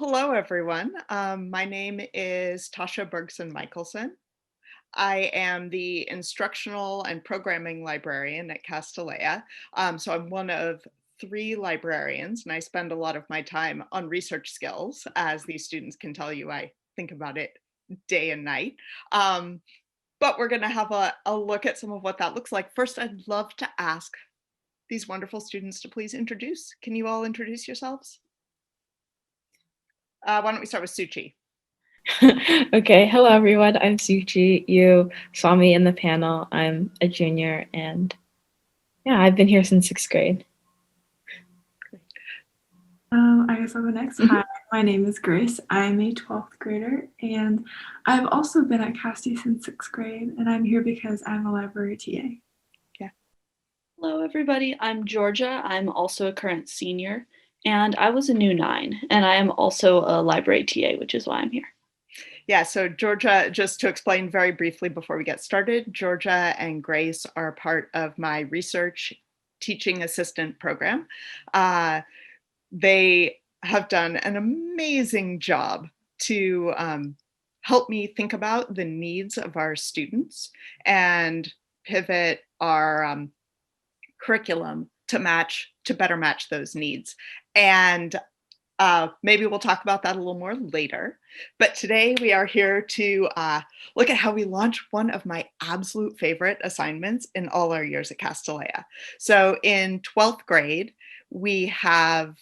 Hello, everyone. My name is Tasha Bergson-Michelson. I am the instructional and programming librarian at Castilleja. So I'm one of three librarians, and I spend a lot of my time on research skills. As these students can tell you, I think about it day and night. Um, but we're going to have a look at some of what that looks like. First, I'd love to ask these wonderful students to please introduce. Can you all introduce yourselves? Why don't we start with Suchi? Okay, hello everyone. I'm Suchi. You saw me in the panel. I'm a junior and yeah, I've been here since sixth grade. I guess I'll go next. Hi, my name is Grace. I'm a 12th grader, and I've also been at Casti since 6th grade, and I'm here because I'm a library TA. Yeah. Hello, everybody. I'm Georgia. I'm also a current senior, and I was a new 9, and I am also a library TA, which is why I'm here. Yeah, so Georgia, just to explain very briefly before we get started, Georgia and Grace are part of my research teaching assistant program. They have done an amazing job to help me think about the needs of our students and pivot our curriculum to better match those needs. And maybe we'll talk about that a little more later. But today we are here to look at how we launch one of my absolute favorite assignments in all our years at Castilleja. So in 12th grade, we have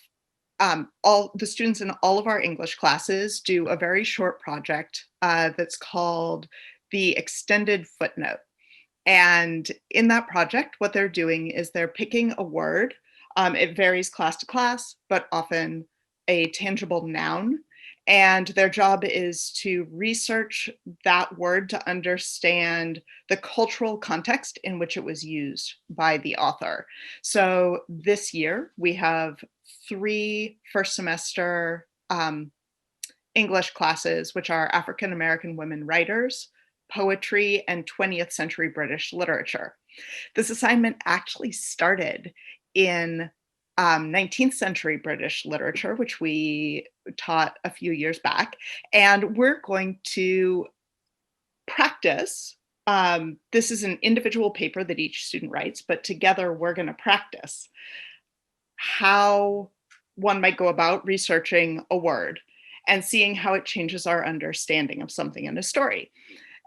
all the students in all of our English classes do a very short project that's called the extended footnote. And in that project, what they're doing is they're picking a word. It varies class to class, but often a tangible noun. And their job is to research that word to understand the cultural context in which it was used by the author. So this year, we have 3 first semester English classes, which are African American women writers, poetry, and 20th century British literature. This assignment actually started in 19th century British literature, which we taught a few years back. And we're going to practice. This is an individual paper that each student writes, but together we're going to practice how one might go about researching a word and seeing how it changes our understanding of something in a story.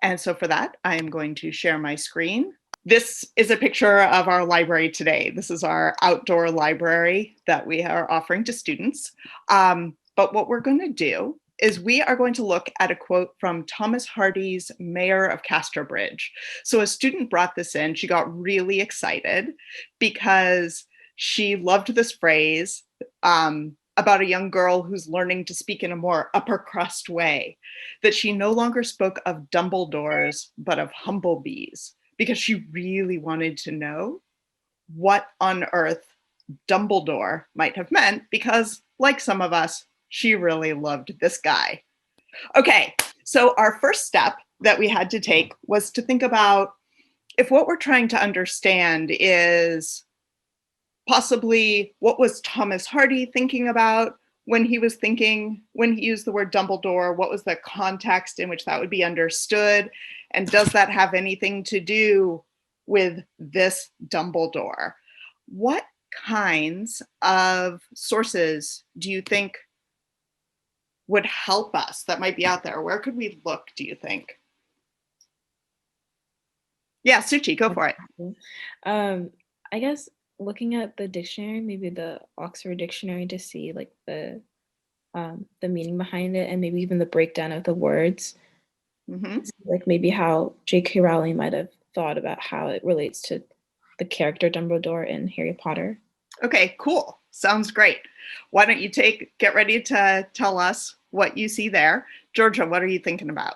And so for that, I am going to share my screen. This is a picture of our library today. This is our outdoor library that we are offering to students. But what we're going to do is we are going to look at a quote from Thomas Hardy's Mayor of Casterbridge. So a student brought this in. She got really excited because she loved this phrase about a young girl who's learning to speak in a more upper crust way, that she no longer spoke of Dumbledores, but of humblebees, because she really wanted to know what on earth Dumbledore might have meant, because, like some of us, she really loved this guy. Okay, so our first step that we had to take was to think about if what we're trying to understand is possibly what was Thomas Hardy thinking about when he used the word Dumbledore, what was the context in which that would be understood? And does that have anything to do with this Dumbledore? What kinds of sources do you think would help us that might be out there? Where could we look, do you think? Yeah, Suchi, go for it. I guess looking at the dictionary, maybe the Oxford Dictionary, to see like the meaning behind it and maybe even the breakdown of the words. Like maybe how J.K. Rowling might have thought about how it relates to the character Dumbledore in Harry Potter. Okay, cool. Sounds great. Why don't you get ready to tell us what you see there. Georgia, what are you thinking about?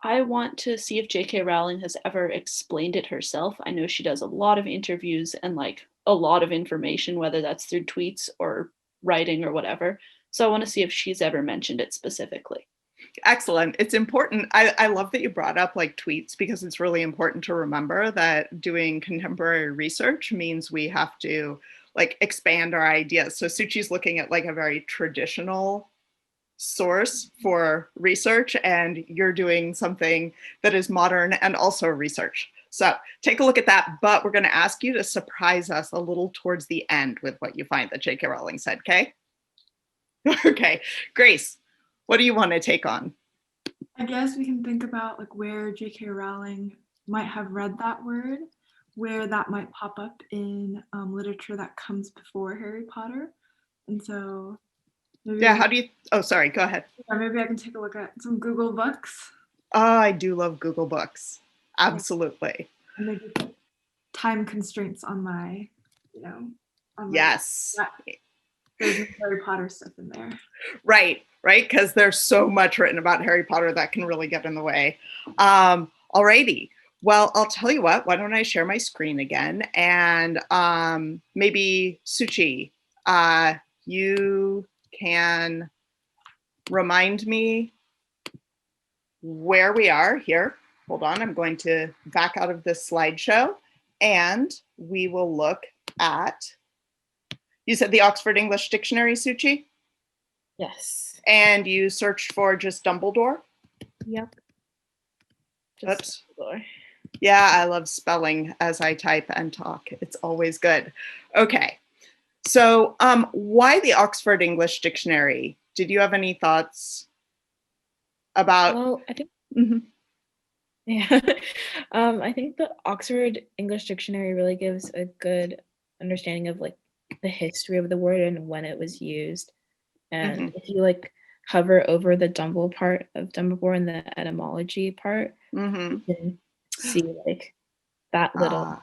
I want to see if J.K. Rowling has ever explained it herself. I know she does a lot of interviews and like a lot of information, whether that's through tweets or writing or whatever. So I want to see if she's ever mentioned it specifically. Excellent. It's important. I love that you brought up like tweets, because it's really important to remember that doing contemporary research means we have to like expand our ideas. So Suchi's looking at like a very traditional source for research, and you're doing something that is modern and also research. So take a look at that, but we're going to ask you to surprise us a little towards the end with what you find that J.K. Rowling said, okay? Okay, Grace, what do you want to take on? I guess we can think about like where J.K. Rowling might have read that word, where that might pop up in literature that comes before Harry Potter. And so maybe Yeah, how do you, oh, sorry, go ahead. maybe I can take a look at some Google books. Oh, I do love Google Books. Absolutely. And maybe put time constraints on my, on my Yes. there's no Harry Potter stuff in there. Right, because there's so much written about Harry Potter that can really get in the way. Alrighty. Well, I'll tell you what, why don't I share my screen again, and maybe Suchi, you can remind me where we are here. Hold on, I'm going to back out of this slideshow, and we will look at, you said the Oxford English Dictionary, Suchi? Yes. And you searched for just Dumbledore? Yep. Oops. Dumbledore. Yeah, I love spelling as I type and talk. It's always good. Okay. So why the Oxford English Dictionary? Did you have any thoughts about? Well, I think Mhm. yeah. I think the Oxford English Dictionary really gives a good understanding of like the history of the word and when it was used. And if you like hover over the Dumble part of Dumbledore and the etymology part, you can see like that little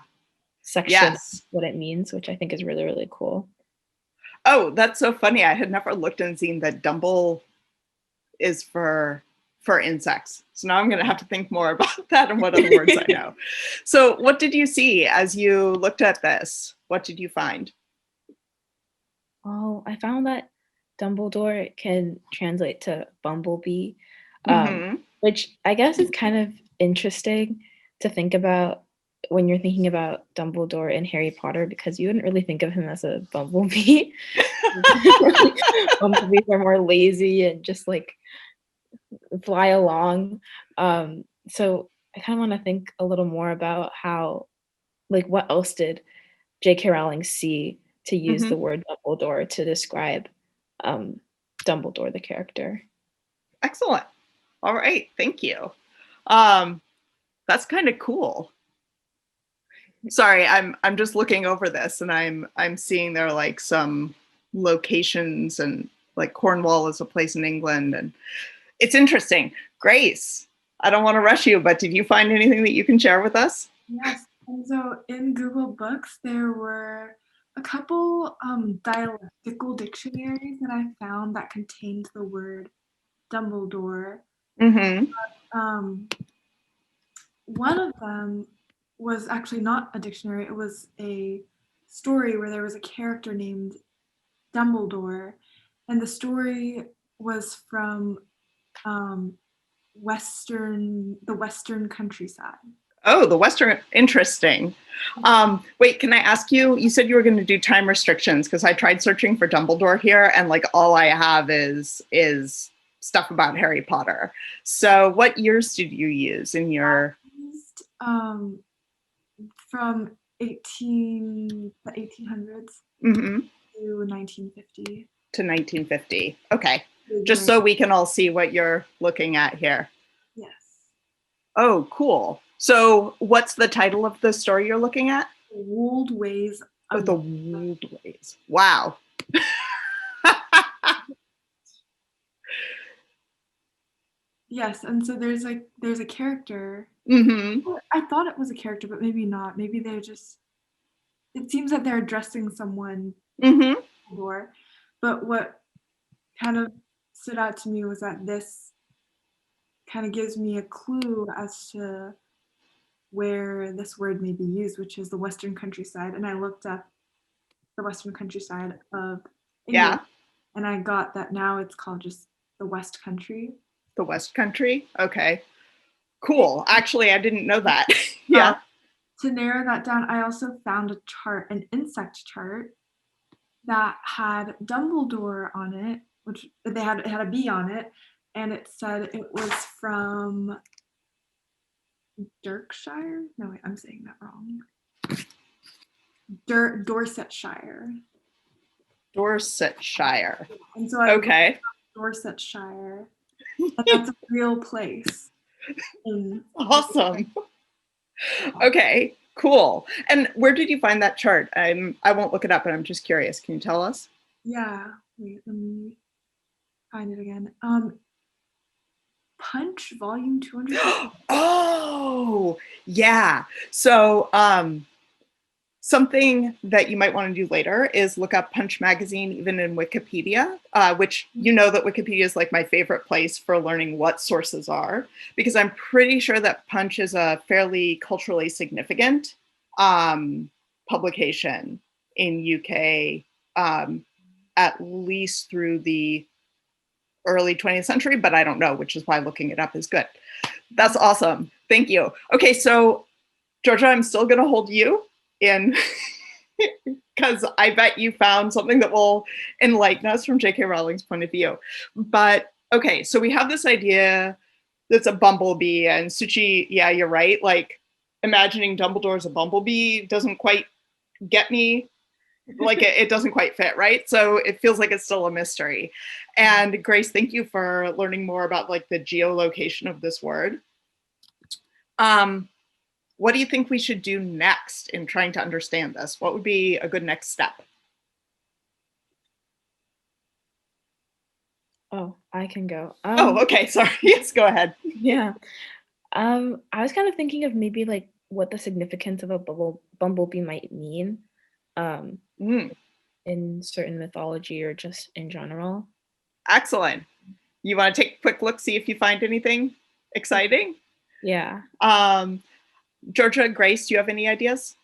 section Yes. of what it means, which I think is really, really cool. Oh, that's so funny. I had never looked and seen that Dumble is for insects. So now I'm going to have to think more about that and what other words I know. So what did you see as you looked at this? What did you find? Oh, I found that Dumbledore can translate to bumblebee, which I guess is kind of interesting to think about when you're thinking about Dumbledore in Harry Potter, because you wouldn't really think of him as a bumblebee. Bumblebees are more lazy and just like fly along. So I kind of want to think a little more about how, like, what else did J.K. Rowling see to use the word Dumbledore to describe Dumbledore, the character. Excellent. All right, thank you. That's kind of cool. Sorry, I'm just looking over this and I'm seeing there are like some locations, and like Cornwall is a place in England, and it's interesting. Grace, I don't want to rush you, but did you find anything that you can share with us? Yes, and so in Google Books, there were a couple dialectical dictionaries that I found that contained the word Dumbledore. One of them was actually not a dictionary, it was a story where there was a character named Dumbledore, and the story was from the western countryside. Oh, the Western, interesting. Wait, can I ask you, you said you were going to do time restrictions, because I tried searching for Dumbledore here and like all I have is stuff about Harry Potter. So what years did you use in your? I used from the 1800s to 1950. To 1950. Okay. Just so we can all see what you're looking at here. Yes. Oh, cool. So what's the title of the story you're looking at? The Wold Ways of the Wold Ways. Wow. Yes, and so there's a character. I thought it was a character, but maybe not. Maybe they're just. It seems that they're addressing someone. Before, but what kind of stood out to me was that this kind of gives me a clue as to where this word may be used, which is the Western countryside. And I looked up the Western countryside of England, and I got that now it's called just the West Country. The West Country? Okay. Cool. Actually, I didn't know that. Yeah. To narrow that down, I also found a chart, an insect chart, that had Dumbledore on it which it had a B on it, and it said it was from Berkshire. No, wait, I'm saying that wrong. Dorsetshire. Dorsetshire. And so I Okay. Dorsetshire. And that's a real place. Awesome. Okay, cool. And where did you find that chart? I won't look it up, but I'm just curious. Can you tell us? Yeah. Wait, let me find it again. Punch volume 200. Oh, yeah. So something that you might want to do later is look up Punch magazine, even in Wikipedia, which you know that Wikipedia is like my favorite place for learning what sources are, because I'm pretty sure that Punch is a fairly culturally significant publication in UK, at least through the early 20th century, but I don't know, which is why looking it up is good. That's awesome. Thank you. Okay, so Georgia, I'm still going to hold you in because I bet you found something that will enlighten us from J.K. Rowling's point of view. But okay, so we have this idea that's a bumblebee, and Suchi, yeah, you're right. Like imagining Dumbledore as a bumblebee doesn't quite get me. Like it doesn't quite fit, right? So it feels like it's still a mystery. And Grace, thank you for learning more about like the geolocation of this word. What do you think we should do next in trying to understand this? What would be a good next step? Oh, I can go. Okay, sorry. Yes, go ahead. Yeah. I was kind of thinking of maybe like what the significance of a bumblebee might mean in certain mythology or just in general. Excellent. You want to take a quick look, see if you find anything exciting? Yeah. Georgia, Grace, do you have any ideas?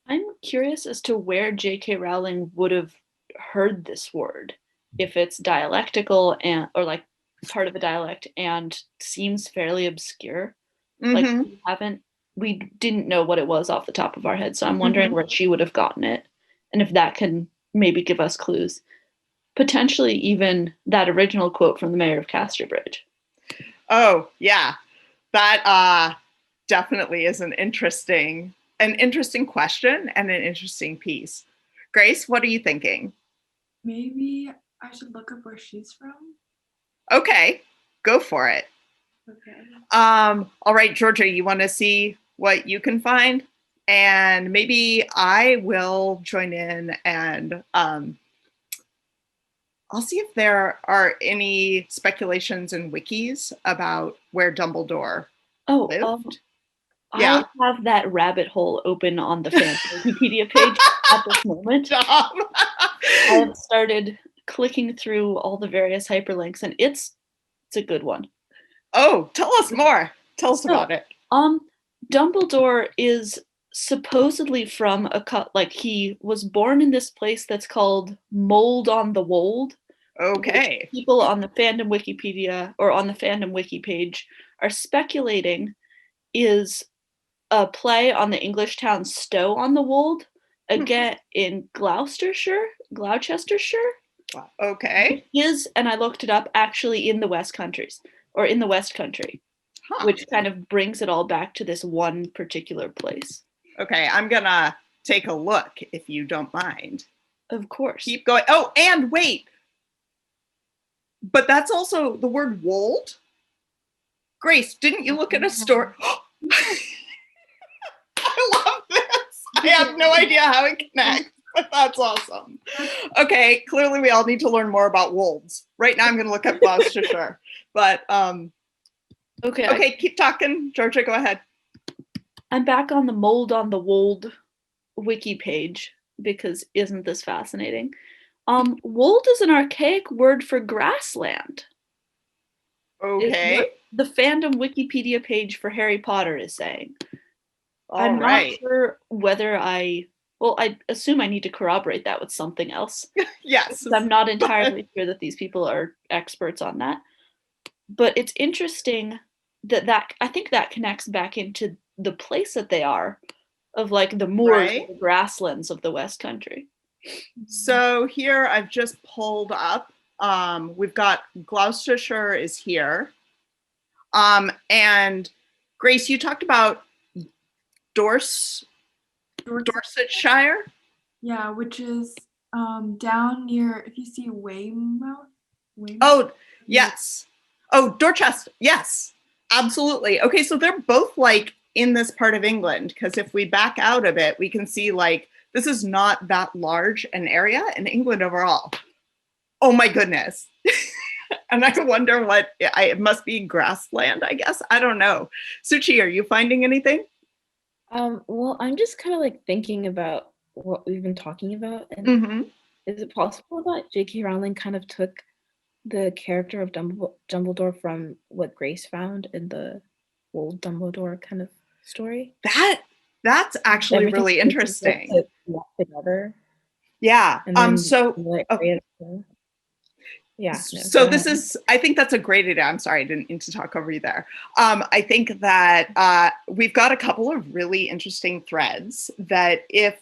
I'm curious as to where J.K. Rowling would have heard this word, if it's dialectical and or like part of a dialect and seems fairly obscure. Like we didn't know what it was off the top of our head, so I'm wondering where she would have gotten it, and if that can maybe give us clues. Potentially even that original quote from the mayor of Casterbridge. Oh yeah, that definitely is an interesting question and an interesting piece. Grace, what are you thinking? Maybe I should look up where she's from. Okay, go for it. Okay. All right, Georgia, you want to see what you can find? And maybe I will join in and I'll see if there are any speculations in wikis about where Dumbledore lived. I have that rabbit hole open on the fan Wikipedia page at this moment. I have started clicking through all the various hyperlinks, and it's a good one. Oh, tell us more. Tell us about it. Dumbledore is supposedly from he was born in this place that's called Mold on the Wold. Okay. People on the fandom Wikipedia or on the fandom wiki page are speculating is a play on the English town Stow on the Wold, again in Gloucestershire. Okay. And I looked it up, actually in the West Country, which kind of brings it all back to this one particular place. Okay, I'm gonna take a look if you don't mind. Of course. Keep going. Oh, and wait. But that's also the word wold. Grace, didn't you look at a story? I love this. I have no idea how it connects, but that's awesome. Okay, clearly we all need to learn more about wolds. Right now I'm going to look up Gloucestershire. But okay, keep talking. Georgia, go ahead. I'm back on the Mold on the Wold wiki page because isn't this fascinating? Wold is an archaic word for grassland. Okay. The fandom Wikipedia page for Harry Potter is saying. I'm not sure whether I assume I need to corroborate that with something else. Yes. I'm not entirely sure that these people are experts on that. But it's interesting that I think that connects back into the place that they are, of like the moors, the grasslands of the West Country. So here I've just pulled up We've got Gloucestershire is here. And Grace, you talked about Dorsetshire? Yeah, which is down near, if you see Weymouth. Oh, yes. Oh, Dorchester. Yes, absolutely. Okay, so they're both like in this part of England, because if we back out of it, we can see like this is not that large an area in England overall. Oh my goodness. And I wonder what, it must be grassland, I guess. I don't know. Suchi, are you finding anything? Well, I'm just kind of like thinking about what we've been talking about, and is it possible that J.K. Rowling kind of took the character of Dumbledore from what Grace found in the old Dumbledore kind of story? That's actually really interesting. Together. Yeah. Yeah. So this is, I think that's a great idea. I'm sorry, I didn't mean to talk over you there. I think that we've got a couple of really interesting threads that if,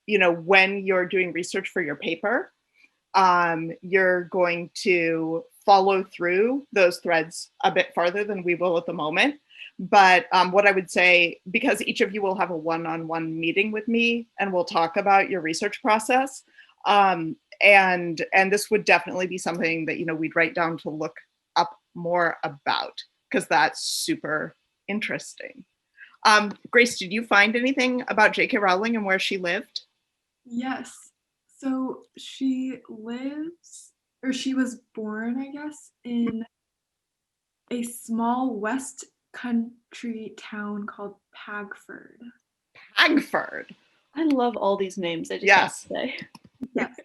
when you're doing research for your paper, you're going to follow through those threads a bit farther than we will at the moment. But what I would say, because each of you will have a one-on-one meeting with me and we'll talk about your research process, and this would definitely be something that, we'd write down to look up more about, because that's super interesting. Grace, did you find anything about J.K. Rowling and where she lived? Yes. So she was born, I guess, in a small West Country town called Pagford. Pagford. I love all these names. I just have to say. Yes,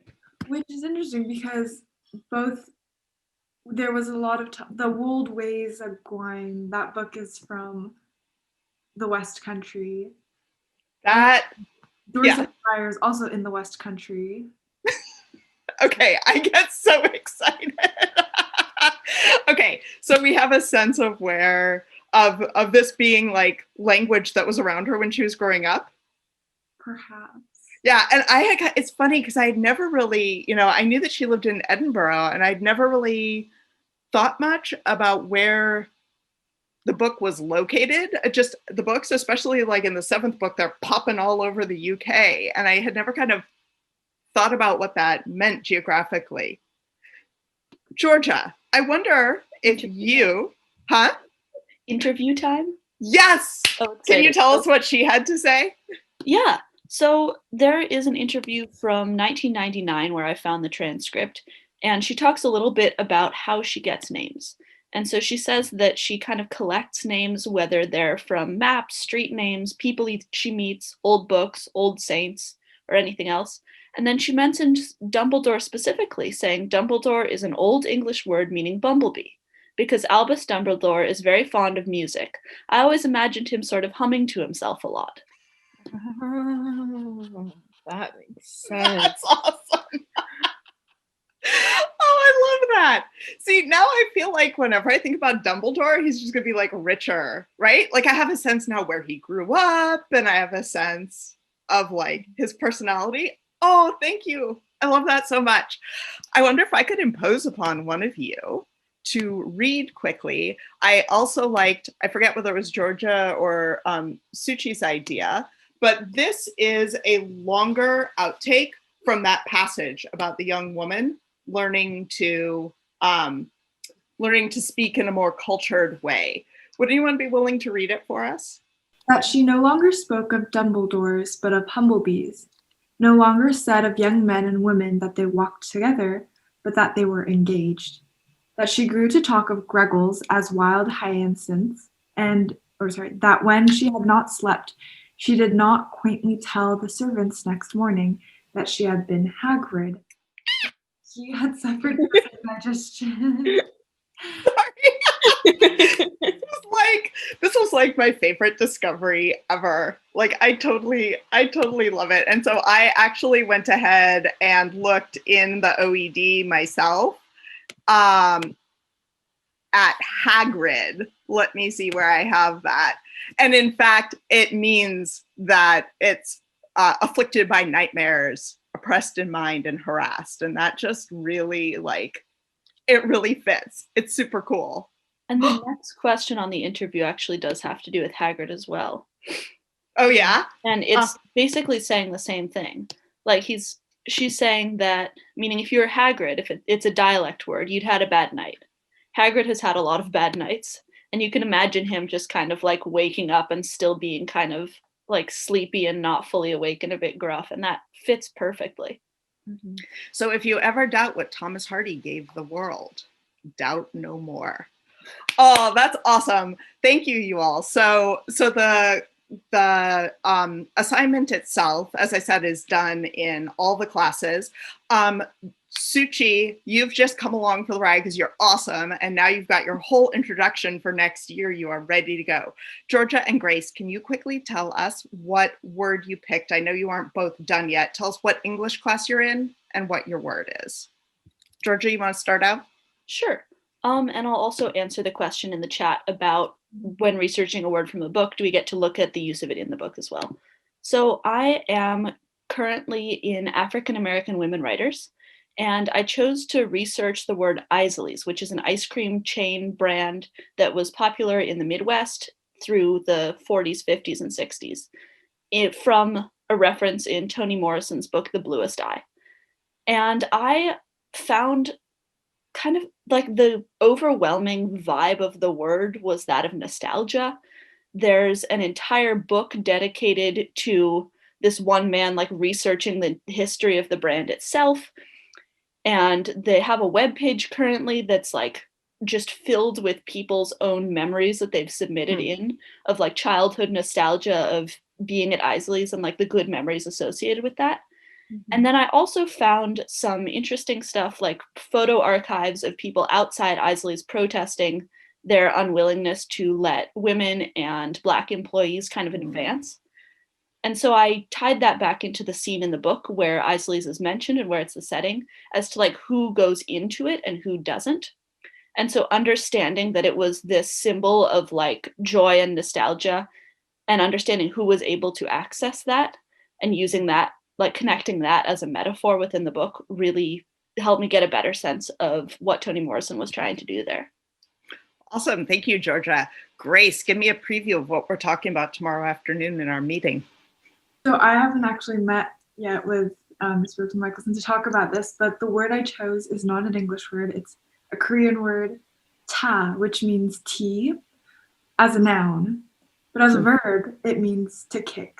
which is interesting because there was a lot of the Wold Ways of Gwyn. That book is from the West Country. Dorsetshire is also in the West Country. Okay, I get so excited. Okay, so we have a sense of where of this being like language that was around her when she was growing up. Perhaps. Yeah, and it's funny because I had never really, I knew that she lived in Edinburgh, and I'd never really thought much about where the book was located. Just the books, especially like in the 7th book, they're popping all over the UK, and I had never kind of thought about what that meant geographically. Georgia, I wonder if Interview time? Yes! Oh, can you tell us what she had to say? Yeah. So there is an interview from 1999 where I found the transcript, and she talks a little bit about how she gets names. And so she says that she kind of collects names, whether they're from maps, street names, people she meets, old books, old saints, or anything else. And then she mentions Dumbledore specifically, saying Dumbledore is an old English word meaning bumblebee, because Albus Dumbledore is very fond of music. I always imagined him sort of humming to himself a lot. Oh, that makes sense. That's awesome. Oh, I love that. See, now I feel like whenever I think about Dumbledore, he's just gonna be like richer, right? Like I have a sense now where he grew up, and I have a sense of like his personality. Oh, thank you. I love that so much. I wonder if I could impose upon one of you to read quickly. I also liked, I forget whether it was Georgia or Suchi's idea, but this is a longer outtake from that passage about the young woman learning to speak in a more cultured way. Would anyone be willing to read it for us? That she no longer spoke of Dumbledores, but of humblebees. No longer said of young men and women that they walked together, but that they were engaged. That she grew to talk of Greggles as wild hyacinths, that when she had not slept, she did not quaintly tell the servants next morning that she had been Hagrid. She had suffered from indigestion. This was like my favorite discovery ever. Like I totally love it. And so I actually went ahead and looked in the OED myself at Hagrid. Let me see where I have that. And in fact, it means that it's afflicted by nightmares, oppressed in mind and harassed. And that just really like it really fits. It's super cool. And the next question on the interview actually does have to do with Hagrid as well. Oh yeah? And it's basically saying the same thing. Like she's saying that, meaning if you're Hagrid, if it's a dialect word, you'd had a bad night. Hagrid has had a lot of bad nights, and you can imagine him just kind of like waking up and still being kind of like sleepy and not fully awake and a bit gruff, and that fits perfectly. Mm-hmm. So if you ever doubt what Thomas Hardy gave the world, doubt no more. Oh, that's awesome. Thank you, you all. So the assignment itself, as I said, is done in all the classes. Suchi, you've just come along for the ride because you're awesome. And now you've got your whole introduction for next year. You are ready to go. Georgia and Grace, can you quickly tell us what word you picked? I know you aren't both done yet. Tell us what English class you're in and what your word is. Georgia, you want to start out? Sure. And I'll also answer the question in the chat about when researching a word from a book, do we get to look at the use of it in the book as well? So I am currently in African American women writers, and I chose to research the word Isaly's, which is an ice cream chain brand that was popular in the Midwest through the 40s, 50s, and 60s, from a reference in Toni Morrison's book, The Bluest Eye. And I found kind of like the overwhelming vibe of the word was that of nostalgia. There's an entire book dedicated to this one man like researching the history of the brand itself. And they have a webpage currently that's like just filled with people's own memories that they've submitted in of like childhood nostalgia of being at Isaly's and like the good memories associated with that. And then I also found some interesting stuff like photo archives of people outside Isaly's protesting their unwillingness to let women and Black employees kind of advance. And so I tied that back into the scene in the book where Isaly's is mentioned and where it's the setting as to like who goes into it and who doesn't. And so understanding that it was this symbol of like joy and nostalgia and understanding who was able to access that and using that, like connecting that as a metaphor within the book really helped me get a better sense of what Toni Morrison was trying to do there. Awesome. Thank you, Georgia. Grace, give me a preview of what we're talking about tomorrow afternoon in our meeting. So I haven't actually met yet with Ms. Bergson-Michelson to talk about this, but the word I chose is not an English word. It's a Korean word, ta, which means tea as a noun, but as a verb, it means to kick.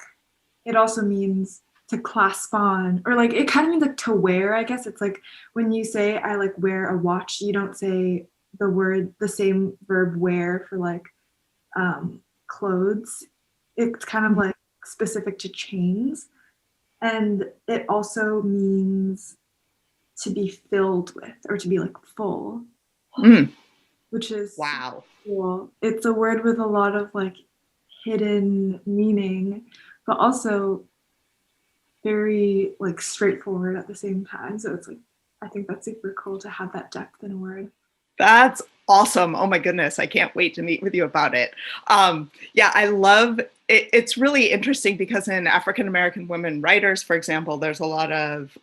It also means to clasp on, or like it kind of means like to wear, I guess. It's like when you say I like wear a watch, you don't say the same verb wear for like clothes. It's kind of like specific to chains. And it also means to be filled with or to be like full, which is wow. Cool. It's a word with a lot of like hidden meaning, but also very like straightforward at the same time. So it's like, I think that's super cool to have that depth in a word. That's awesome. Oh my goodness. I can't wait to meet with you about it. Yeah, I love it. It's really interesting because in African American women writers, for example, there's a lot of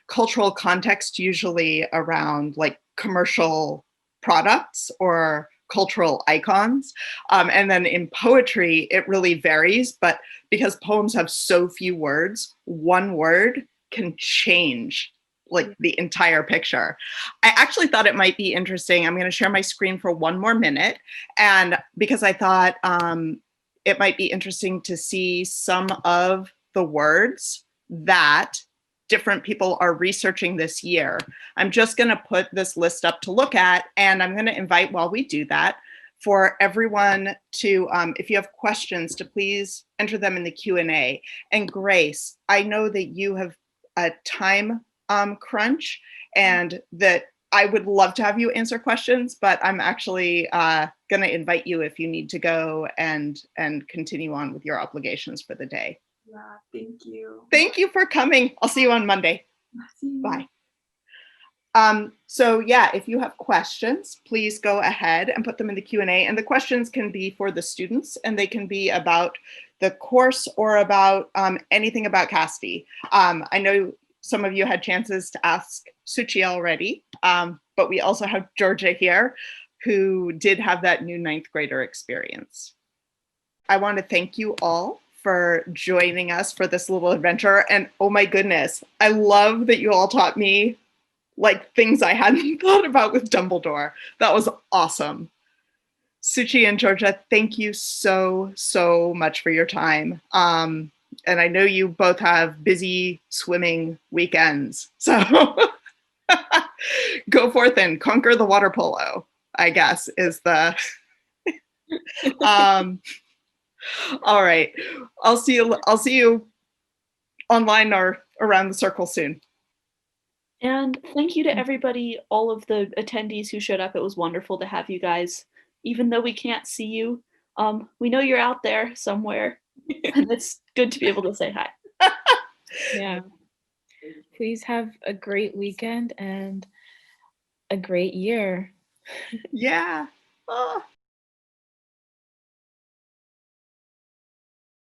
cultural context usually around like commercial products or cultural icons. And then in poetry, it really varies, but because poems have so few words, one word can change like the entire picture. I actually thought it might be interesting. I'm going to share my screen for one more minute. And because I thought it might be interesting to see some of the words that different people are researching this year. I'm just going to put this list up to look at, and I'm going to invite, while we do that, for everyone to, if you have questions, to please enter them in the Q&A. And Grace, I know that you have a time crunch and that I would love to have you answer questions, but I'm actually going to invite you if you need to go and continue on with your obligations for the day. Yeah, thank you. Thank you for coming. I'll see you on Monday. See you. Bye. So yeah, if you have questions, please go ahead and put them in the Q&A. And the questions can be for the students, and they can be about the course or about anything about Casti. I know some of you had chances to ask Suchi already, but we also have Georgia here, who did have that new 9th grader experience. I want to thank you all for joining us for this little adventure. And oh my goodness, I love that you all taught me like things I hadn't thought about with Dumbledore. That was awesome. Suchi and Georgia, thank you so, so much for your time. And I know you both have busy swimming weekends. So go forth and conquer the water polo, I guess, is the... all right. I'll see you online or around the circle soon. And thank you to everybody, all of the attendees who showed up. It was wonderful to have you guys. Even though we can't see you, we know you're out there somewhere. And it's good to be able to say hi. Yeah. Please have a great weekend and a great year. Yeah. Oh.